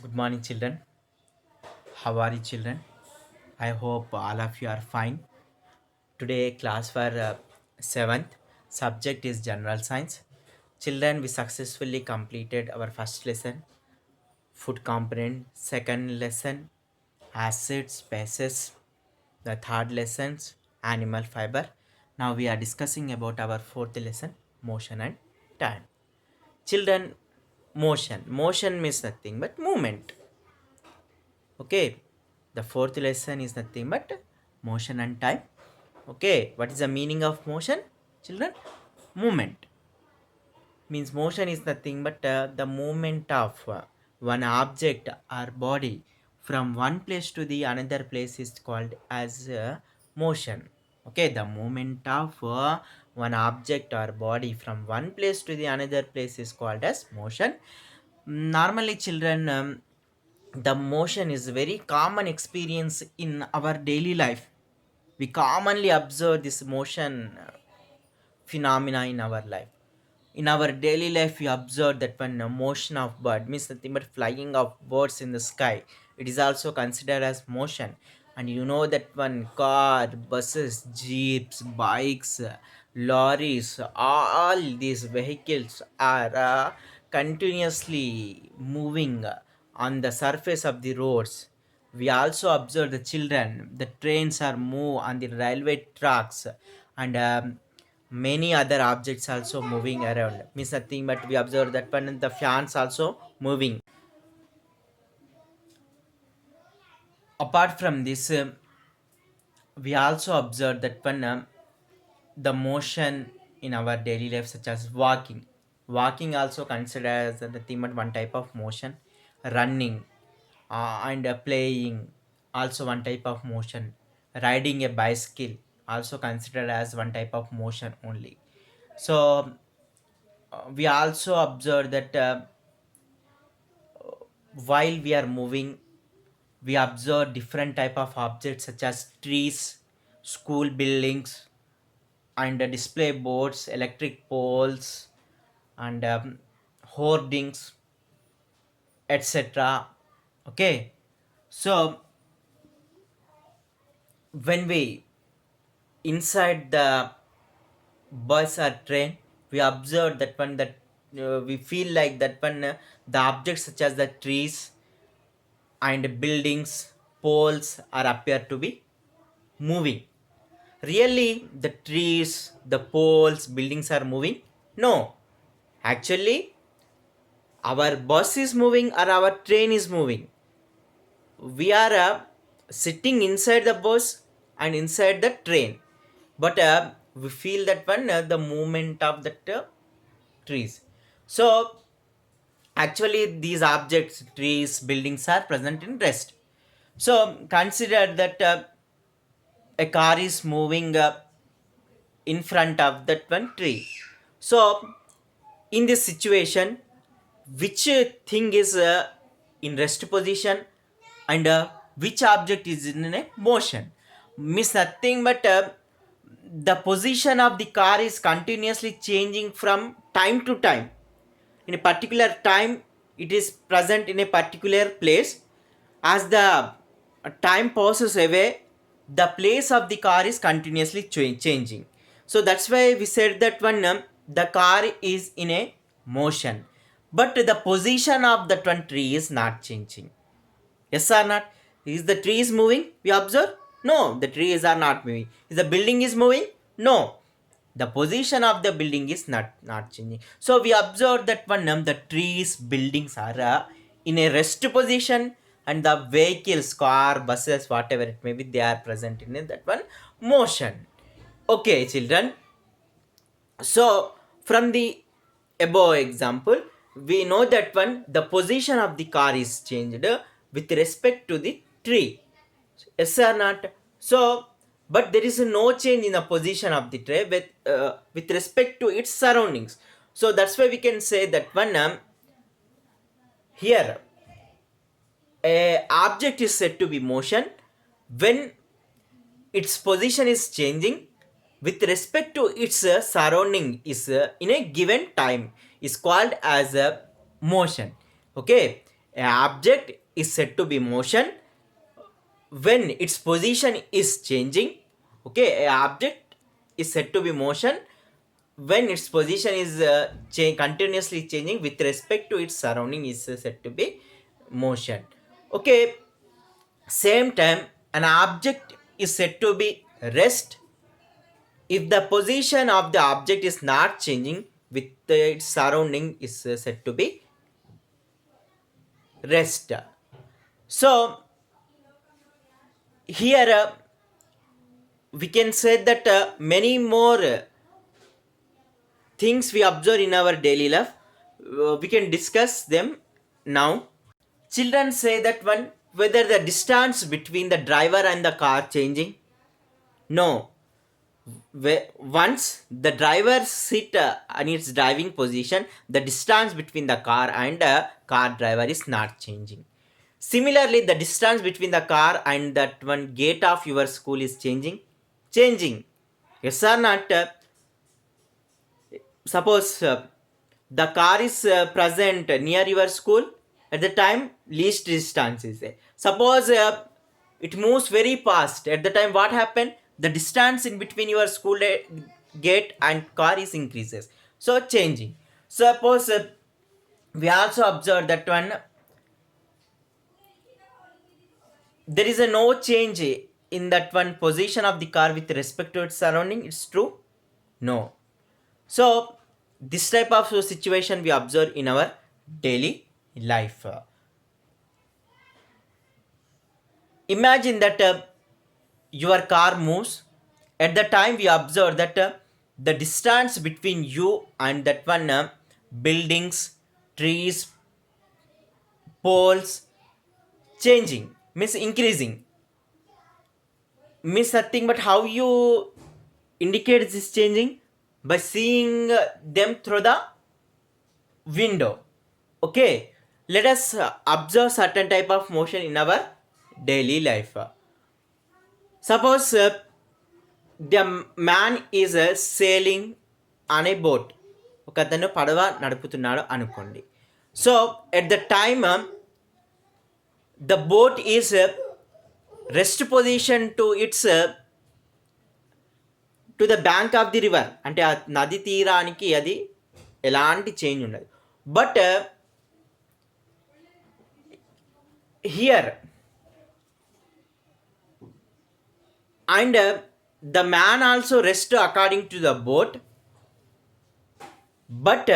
Good morning, children. How are you, children? I hope all of you are fine. Today, class for 7th subject is general science. Children, we successfully completed our first lesson, food component, second lesson, acids, bases, the third lessons, animal fiber. Now we are discussing about our fourth lesson, motion and time. Children, motion means nothing but movement. Okay, the fourth lesson is nothing but motion and time. Okay, what is the meaning of motion, children? Movement means motion is nothing but the movement of one object or body from one place to the another place is called as motion. Okay, the movement of one object or body from one place to the another place is called as motion. Normally, children, the motion is a very common experience in our daily life. We commonly observe this motion phenomena in our life. In our daily life, we observe that when a motion of bird means nothing but flying of birds in the sky. It is also considered as motion. And you know that when car, buses, jeeps, bikes, lorries, all these vehicles are continuously moving on the surface of the roads. We also observe the children. The trains are move on the railway tracks, and many other objects also moving around. Means nothing but we observe that when the fans also moving. Apart from this, we also observe that when the motion in our daily life, such as walking also considered as the theme but one type of motion. Running and playing also one type of motion. Riding a bicycle also considered as one type of motion only. So we also observe that while we are moving, we observe different type of objects such as trees, school buildings, and display boards, electric poles, and hoardings, etc. Okay, so when we inside the bus or train, we observe that when that we feel like that when the objects such as the trees and buildings, poles are appear to be moving. Really, the trees, the poles, buildings are moving? No. Actually, our bus is moving or our train is moving. We are sitting inside the bus and inside the train. But we feel that one the movement of the trees. So, actually, these objects, trees, buildings are present in rest. So, consider that a car is moving in front of that one tree. So, in this situation, which thing is in rest position and which object is in a motion? Means nothing but the position of the car is continuously changing from time to time. In a particular time, it is present in a particular place. As the time passes away, the place of the car is continuously changing. So that's why we said that one the car is in a motion, but the position of that one tree is not changing. Yes or not? Is the tree is moving? We observe? No, the trees are not moving. Is the building is moving? No, the position of the building is not changing. So we observe that one the trees, buildings are in a rest position, and the vehicles, car, buses, whatever it may be, they are present in that one motion. Okay, children. So from the above example, we know that one the position of the car is changed with respect to the tree. Yes or not? So, but there is no change in the position of the tree with respect to its surroundings. So that's why we can say that one here a object is said to be motion when its position is changing with respect to its surrounding is in a given time is called as a motion. Okay, An object is said to be motion when its position is changing. Okay, an object is said to be motion when its position is continuously changing with respect to its surrounding is said to be motion. Okay, same time an object is said to be rest if the position of the object is not changing with its surrounding is said to be rest. So here we can say that many more things we observe in our daily life. We can discuss them now. Children say that one whether the distance between the driver and the car changing. No, once the driver sit in its driving position, the distance between the car and car driver is not changing. Similarly, the distance between the car and that one gate of your school is changing. Yes or not? Suppose the car is present near your school at the time least distance is there. Suppose it moves very fast at the time, what happened, the distance in between your school gate and car is increases, so changing. Suppose we also observe that one there is a no change in that one position of the car with respect to its surrounding, it's true, no. So this type of situation we observe in our daily life. Imagine that your car moves. At the time we observe that the distance between you and that one buildings, trees, poles changing means increasing means nothing but how you indicate this changing by seeing them through the window. Okay, let us observe certain type of motion in our daily life. Suppose the man is sailing on a boat. ఒక అతను పడవ నడుపుతున్నాడు అనుకోండి. So at the time the boat is rest position to it's to the bank of the river, అంటే ఆ నది తీరానికి అది ఎలాంటి చేంజ్ ఉండదు. But here and the man also rest according to the boat, but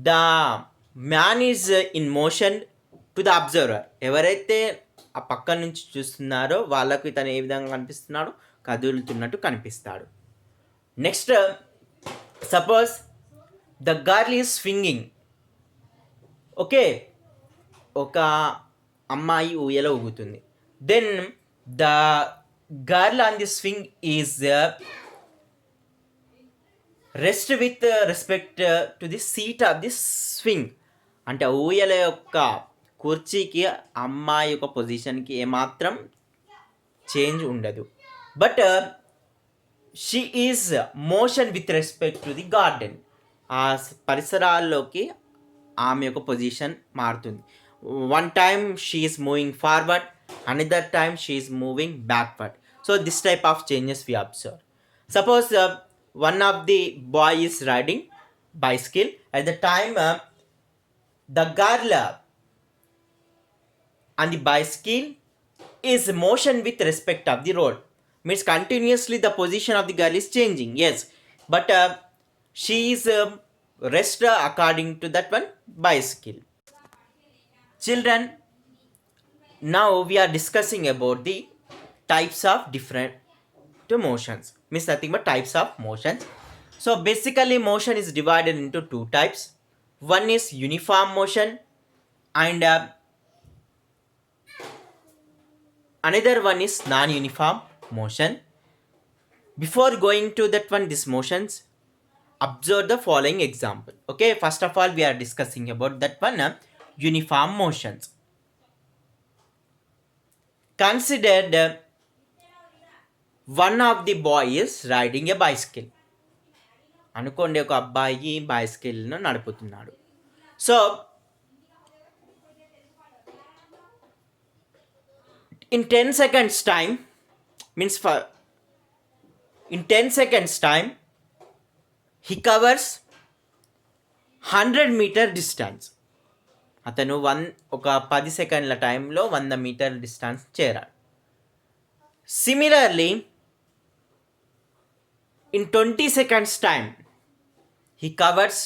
the man is in motion to the observer. ఎవరైతే ఆ పక్క నుంచి చూస్తున్నారో వాళ్ళకు ఇతను ఏ విధంగా కనిపిస్తున్నాడు, కదులుతున్నట్టు కనిపిస్తాడు. Next suppose the girl is swinging. Okay, ఒక అమ్మాయి ఊయల ఊగుతుంది. Then the girl on the swing is rest with respect to the seat of the swing. అంటే ఊయల యొక్క కుర్చీకి అమ్మాయి యొక్క పొజిషన్కి ఏమాత్రం చేంజ్ ఉండదు. But she is motion with respect to the garden. ఆ పరిసరాల్లోకి ఆమె యొక్క పొజిషన్ మారుతుంది. One time she is moving forward, another time she is moving backward. So this type of changes we observe. Suppose one of the boy is riding bicycle. At the time the girl on the bicycle is motion with respect of the road, means continuously the position of the girl is changing, yes, but she is rest according to that one bicycle. Children, now we are discussing about the types of different motions, means nothing but types of motions. So basically motion is divided into two types. One is uniform motion and another one is non-uniform motion. Before going to that one, these motions, observe the following example. Okay, first of all we are discussing about that one uniform motions. Considered one of the boy is riding a bicycle. అనుకోండి ఒక అబ్బాయి బైసికల్ను నడుపుతున్నాడు. So In 10 seconds time, means for in 10 seconds time, he covers 100 meter distance. అతను ఒక 10 సెకండ్ల టైంలో 100 metre distance చేరాడు. Similarly in 20 seconds time, he covers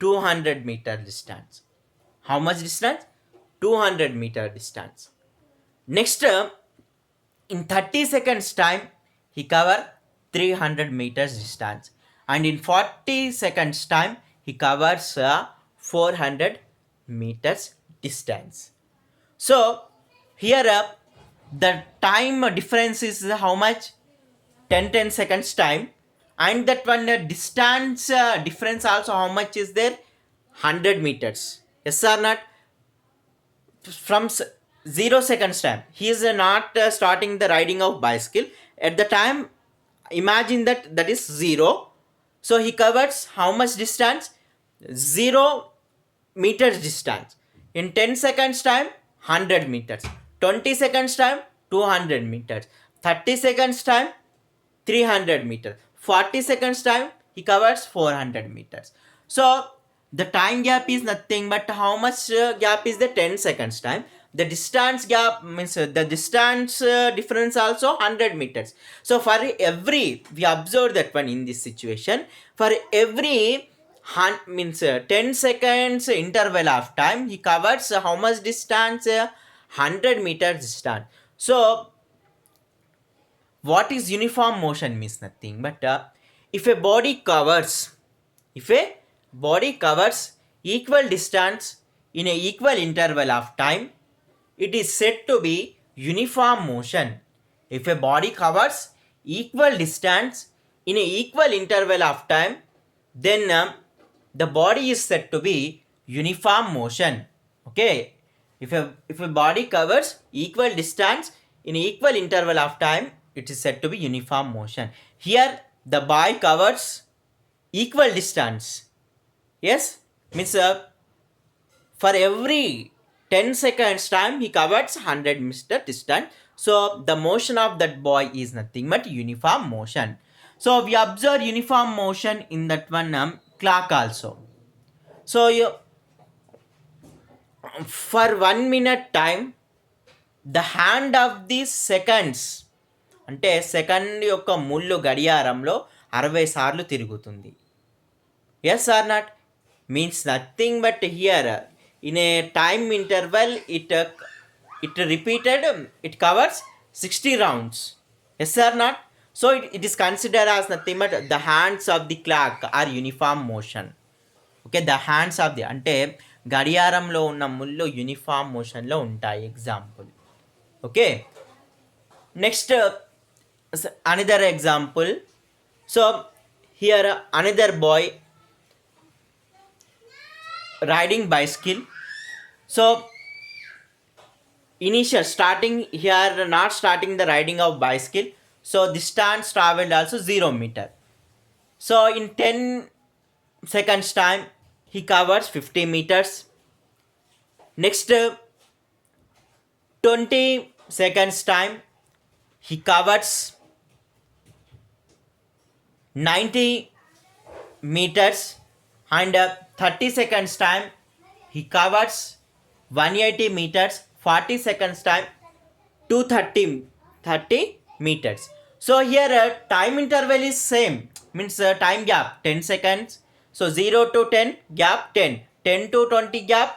200 meter distance. How much distance? 200 meter distance. Next, in 30 seconds time, he cover 300 meters distance. And in 40 seconds time, he covers 400 meters distance. So here the time difference is how much? 10 seconds time. And that one distance difference also how much is there? 100 meters. Yes or not? From 0 seconds time, he is not starting the riding of bicycle. At the time, imagine that is 0. So he covers how much distance? 0 meters distance. In 10 seconds time, 100 meters. 20 seconds time, 200 meters. 30 seconds time, 300 meters. 40 seconds time, he covers 400 meters. So the time gap is nothing but how much gap is the 10 seconds time. The distance gap means the distance difference also 100 meters. So for every, we observe that one in this situation, for every 10 seconds interval of time, he covers how much distance? 100 meters distance. So what is uniform motion means nothing but if a body covers equal distance in a equal interval of time, it is said to be uniform motion. If a body covers equal distance in a equal interval of time, then the body is said to be uniform motion. Okay, if a body covers equal distance in equal interval of time, it is said to be uniform motion. Here the boy covers equal distance. Yes, means for every 10 seconds time, he covers 100 meter distance. So the motion of that boy is nothing but uniform motion. So we observe uniform motion in that one clock also. So for 1 minute time, the hand of these seconds, అంటే second యొక్క ముళ్ళు గడియారంలో 60 సార్లు తిరుగుతుంది. Yes or not? Means nothing but here in a time interval it repeated, it covers 60 rounds. Yes or not? So it is considered as nothing but the hands of the clock are uniform motion. Okay, the hands of the, అంటే గడియారంలో ఉన్న ముళ్ళు uniform మోషన్లో ఉంటాయి. Example. Okay, next another example. So here another boy riding bicycle. So initial starting here, not starting the riding of bicycle, so distance traveled also 0 meter. So in 10 seconds time, he covers 50 meters. Next 20 seconds time, he covers 90 meters. And 30 seconds time, he covers 180 meters. 40 seconds time, 230 meters. So here time interval is same, means time gap 10 seconds. So 0 to 10 gap 10, 10 to 20 gap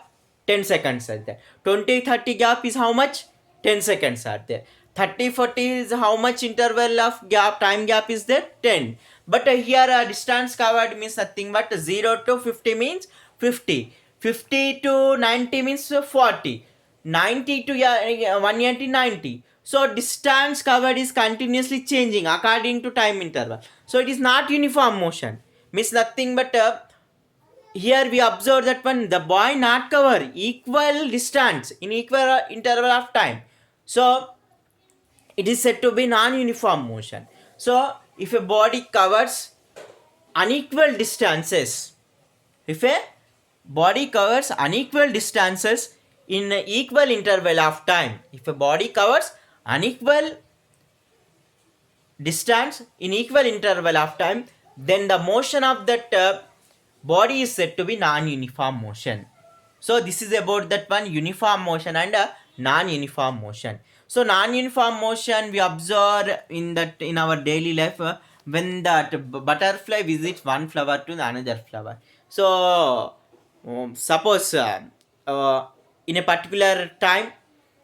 10 seconds are there. 20-30 gap is how much? 10 seconds are there. 30-40 is how much interval of gap, time gap is there? 10. But here distance covered means nothing but 0 to 50 means 50. 50 to 90 means 40. 90 to 180, 90. So distance covered is continuously changing according to time interval. So it is not uniform motion. Means nothing but here we observe that one, the boy not cover equal distance in equal interval of time. So it is said to be non-uniform motion. So if a body covers unequal distances, if a body covers unequal distances in equal interval of time, if a body covers unequal distance in equal interval of time, then the motion of that body is said to be non-uniform motion. So this is about that one uniform motion and non-uniform motion. So non-uniform motion we observe in that in our daily life when that butterfly visits one flower to another flower. So suppose uh, in a particular time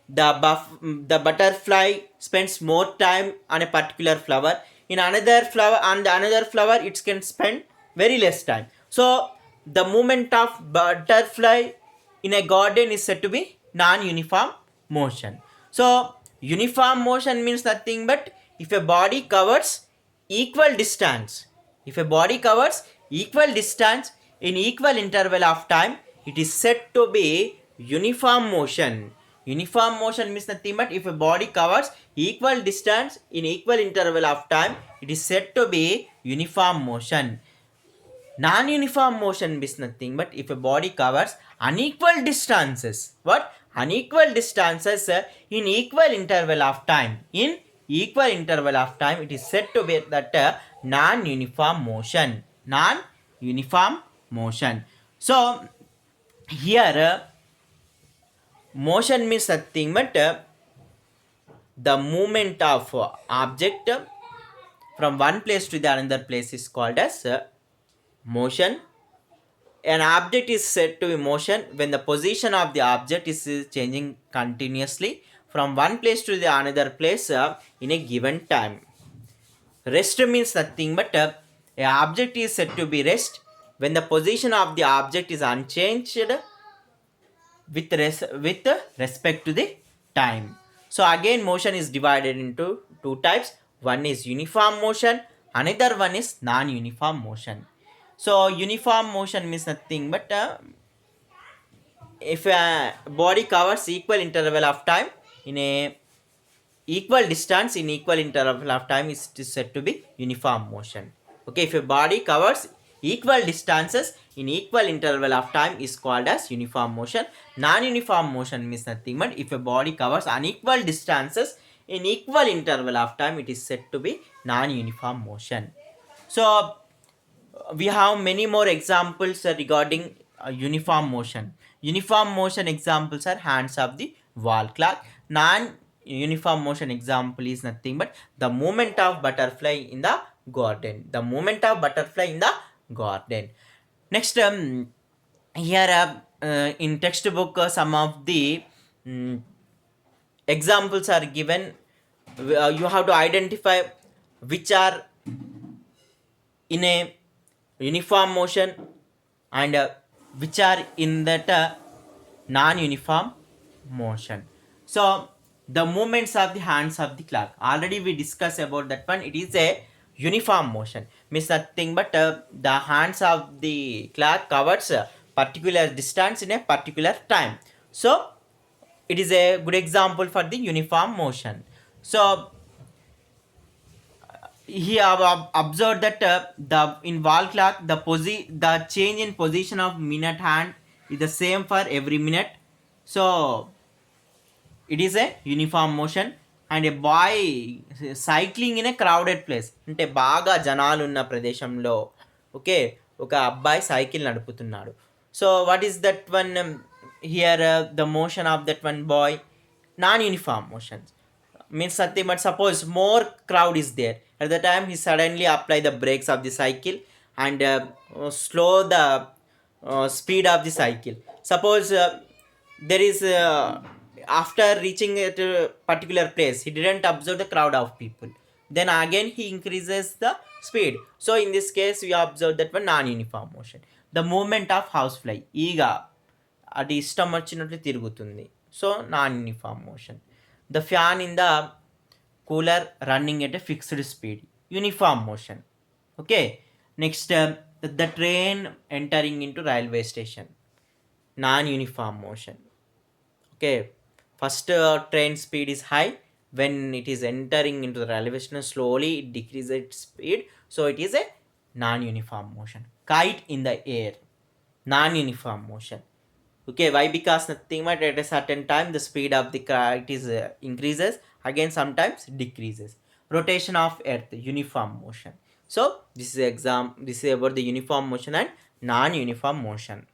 the butterfly spends more time on a particular flower. In another flower, on the another flower it can spend very less time. So the movement of butterfly in a garden is said to be non-uniform motion. So uniform motion means nothing but if a body covers equal distance, if a body covers equal distance in equal interval of time, it is said to be uniform motion. Uniform motion means nothing but if a body covers equal distance in equal interval of time, it is said to be uniform motion. Non-uniform motion means nothing but if a body covers unequal distances. What? Unequal distances in equal interval of time. In equal interval of time, it is said to be that non-uniform motion. Non-uniform motion. So here motion means nothing but the movement of object from one place to the another place is called as motion. An object is said to be motion when the position of the object is changing continuously from one place to the another place in a given time. Rest means nothing but a object is said to be rest when the position of the object is unchanged with respect to the time. So again motion is divided into two types. One is uniform motion, another one is non-uniform motion. So uniform motion means nothing but if a body covers equal interval of time in a equal distance in equal interval of time is said to be uniform motion. Okay, if a body covers equal distances in equal interval of time is called as uniform motion. Non-uniform motion means nothing but if a body covers unequal distances in equal interval of time, it is said to be non-uniform motion. So we have many more examples regarding uniform motion. Uniform motion examples are hands of the wall clock. Non-uniform motion example is nothing but the movement of butterfly in the garden. The movement of butterfly in the garden. Next, here in textbook some of the um, examples are given. You have to identify which are in a uniform motion and which are in that non-uniform motion. So the movements of the hands of the clock already we discussed about that one. It is a uniform motion means nothing but the hands of the clock covers a particular distance in a particular time. So it is a good example for the uniform motion. So he have observed that the in wall clock the change in position of minute hand is the same for every minute. So it is a uniform motion. And a boy cycling in a crowded place అంటే బాగా జనాలు ఉన్న ప్రదేశంలో okay ఒక అబ్బాయి cycle నడుపుతున్నాడు. So what is that one here the motion of that one boy non uniform motions means nothing but suppose more crowd is there at the time he suddenly apply the brakes of the cycle and slow the speed of the cycle. Suppose there is after reaching at a particular place he didn't observe the crowd of people, then again he increases the speed. So in this case we observe that one non-uniform motion. The movement of housefly ఈగ అది ఇష్టం వచ్చినట్లు తిరుగుతుంది. So non uniform motion. The fan in the cooler running at a fixed speed, uniform motion. Okay, next the train entering into railway station, non-uniform motion. Okay, first train speed is high, when it is entering into the railway station slowly it decreases its speed, so it is a non-uniform motion. Kite in the air, non-uniform motion. Okay, why? Because nothing but at a certain time the speed of the kite is increases, again sometimes decreases. Rotation of earth, uniform motion. So this is about the uniform motion and non-uniform motion.